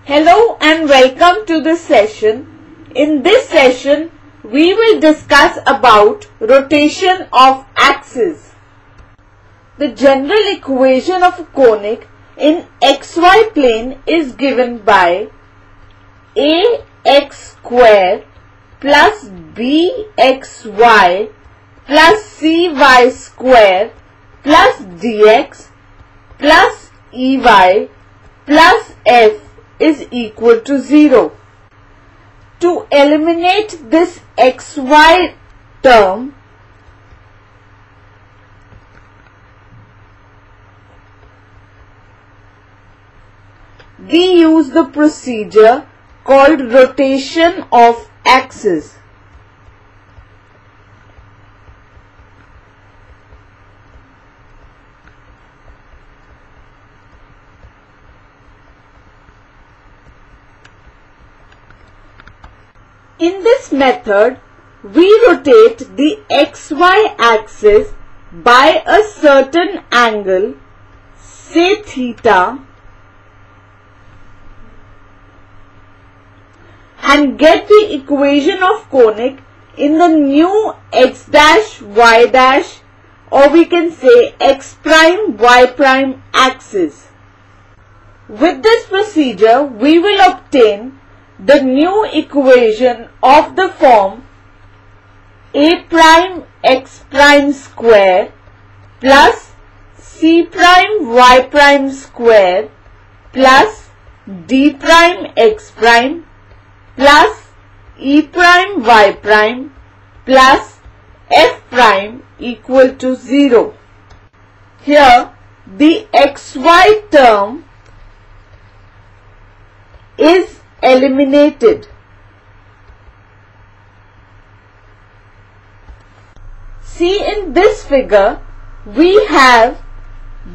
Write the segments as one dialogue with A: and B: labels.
A: Hello and welcome to this session. In this session, we will discuss about rotation of axis. The general equation of a conic in xy plane is given by ax square plus bxy plus cy square plus dx plus ey plus f is equal to 0. To eliminate this xy term, we use the procedure called rotation of axis. In this method, we rotate the xy axis by a certain angle, say theta, and get the equation of conic in the new x dash y dash, or we can say x prime y prime axis. With this procedure, we will obtain the new equation of the form a prime x prime square plus c prime y prime square plus d prime x prime plus e prime y prime plus f prime equal to 0. Here the xy term is eliminated. See, in this figure we have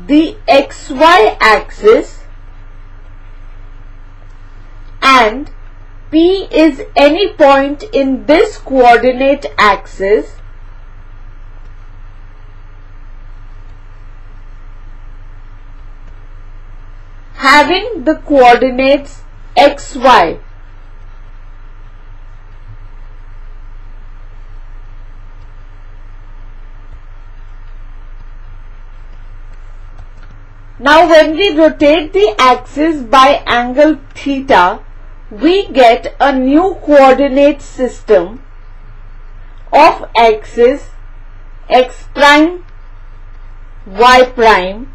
A: the xy axis and P is any point in this coordinate axis having the coordinates xy. Now when we rotate the axis by angle theta, we get a new coordinate system of axis x prime, y prime.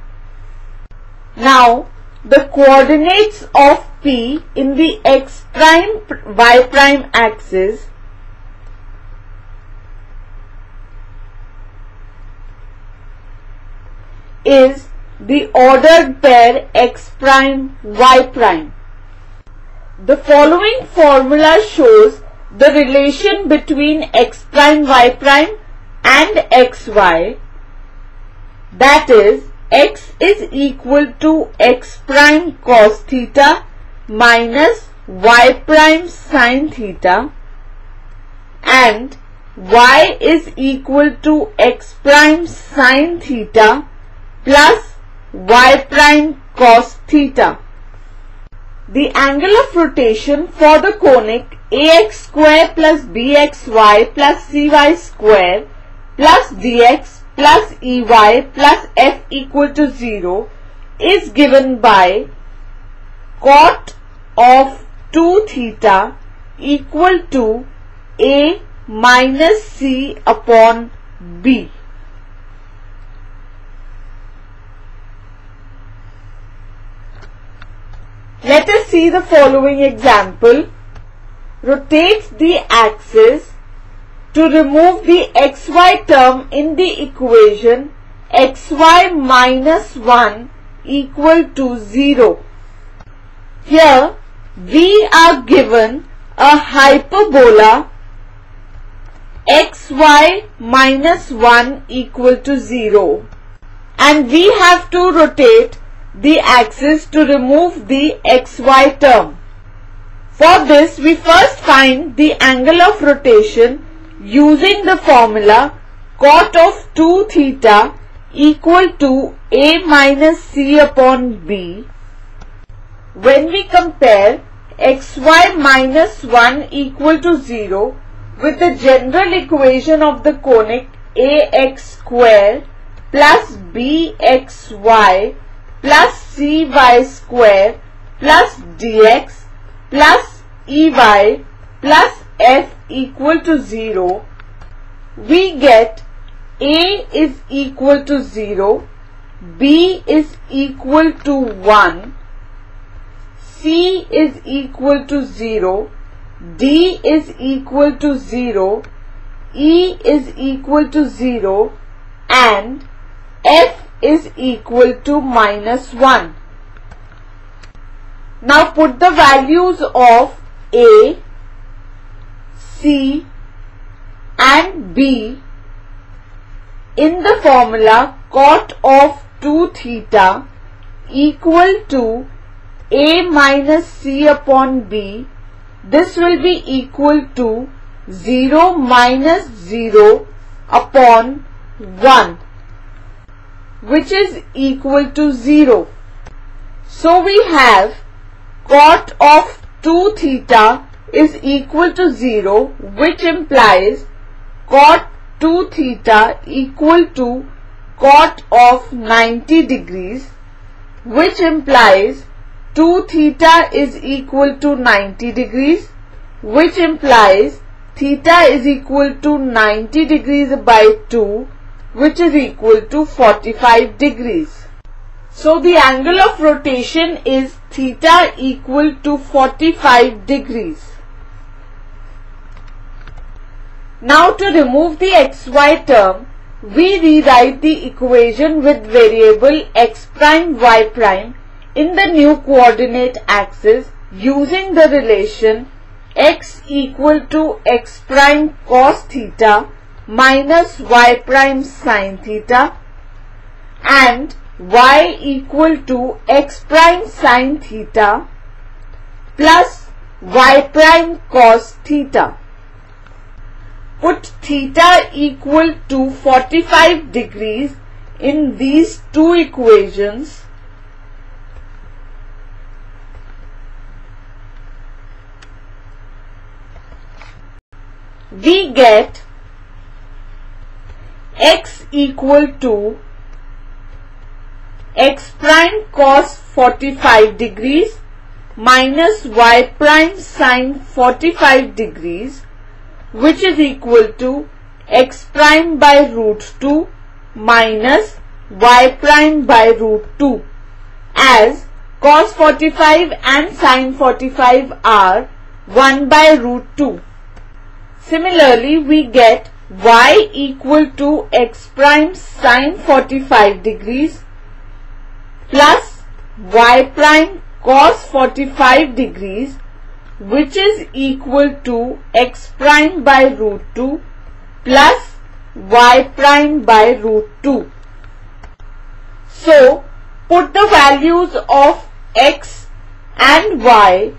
A: Now the coordinates of P in the x prime y prime axis is the ordered pair x prime y prime. The following formula shows the relation between x prime y prime and xy, that is, x is equal to x prime cos theta minus y prime sin theta and y is equal to x prime sin theta plus y prime cos theta. The angle of rotation for the conic ax square plus bxy plus cy square plus dx plus ey plus f equal to 0 is given by cot of 2 theta equal to a minus c upon b. Let us see the following example. Rotate the axis to remove the xy term in the equation xy minus 1 equal to 0. Here we are given a hyperbola xy minus 1 equal to 0 and we have to rotate the axis to remove the xy term. For this, we first find the angle of rotation using the formula cot of 2 theta equal to a minus c upon b. when we compare xy minus 1 equal to 0 with the general equation of the conic ax square plus bxy plus cy square plus dx plus ey plus f equal to 0, we get a is equal to 0, b is equal to 1, c is equal to 0, d is equal to 0, e is equal to 0, and f is equal to minus 1. Now put the values of a, c and b in the formula cot of 2 theta equal to a minus c upon b. This will be equal to 0 minus 0 upon 1, which is equal to 0. So we have cot of 2 theta is equal to 0, which implies cot 2 theta equal to cot of 90 degrees, which implies 2 theta is equal to 90 degrees, which implies theta is equal to 90 degrees by 2, which is equal to 45 degrees. So the angle of rotation is theta equal to 45 degrees. Now to remove the xy term, we rewrite the equation with variable x prime y prime in the new coordinate axis using the relation x equal to x prime cos theta minus y prime sin theta and y equal to x prime sin theta plus y prime cos theta. Put theta equal to 45 degrees in these two equations. We get x equal to x prime cos 45 degrees minus y prime sin 45 degrees, which is equal to x prime by root 2 minus y prime by root 2, as cos 45 and sin 45 are 1 by root 2. Similarly, we get y equal to x prime sin 45 degrees plus y prime cos 45 degrees, which is equal to x prime by root 2 plus y prime by root 2. So, put the values of x and y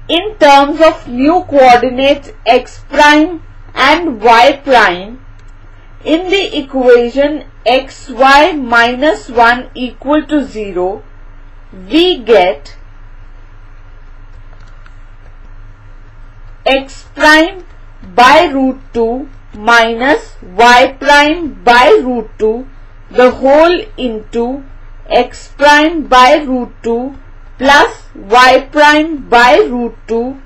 A: in terms of new coordinates x prime and y prime in the equation xy minus 1 equal to 0. We get x prime by root 2 minus y prime by root 2 the whole into x prime by root 2 plus y prime by root 2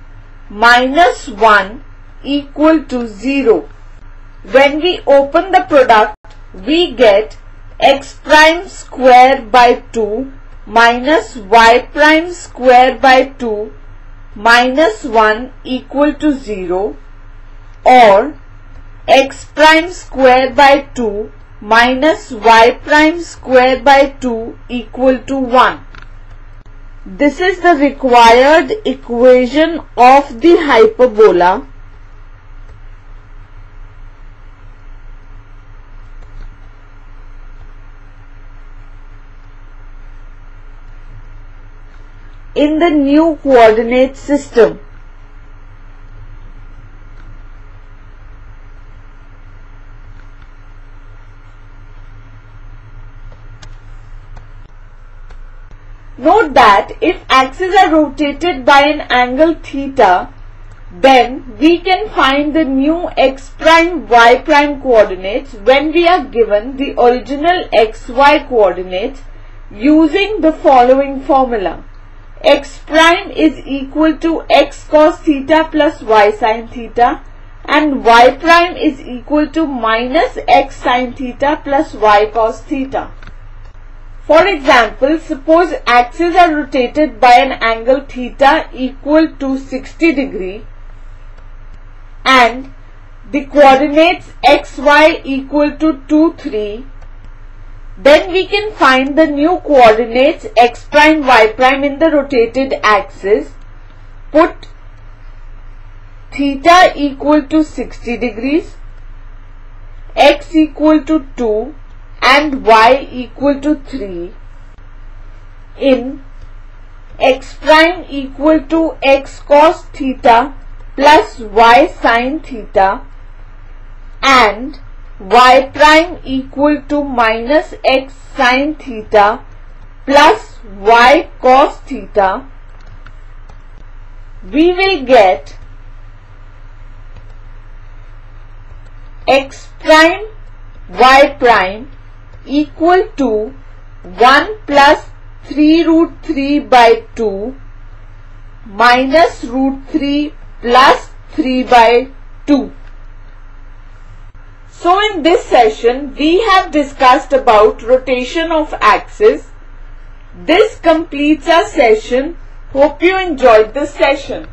A: minus 1 equal to 0. When we open the product, we get x prime square by 2 minus y prime square by 2 minus 1 equal to 0, or x prime square by 2 minus y prime square by 2 equal to 1. This is the required equation of the hyperbola. In the new coordinate system. Note that if axes are rotated by an angle theta, then we can find the new x prime y prime coordinates when we are given the original xy coordinates using the following formula. X prime is equal to x cos theta plus y sin theta and y prime is equal to minus x sin theta plus y cos theta. For example, suppose axes are rotated by an angle theta equal to 60 degree and the coordinates xy equal to 2, 3, then we can find the new coordinates x prime y prime in the rotated axis. Put theta equal to 60 degrees, x equal to 2 and y equal to 3 in x prime equal to x cos theta plus y sin theta and y prime equal to minus x sin theta plus y cos theta, we will get x prime y prime equal to 1 plus 3 root 3 by 2 minus root 3 plus 3 by 2. So in this session we have discussed about rotation of axis. This completes our session. Hope you enjoyed this session.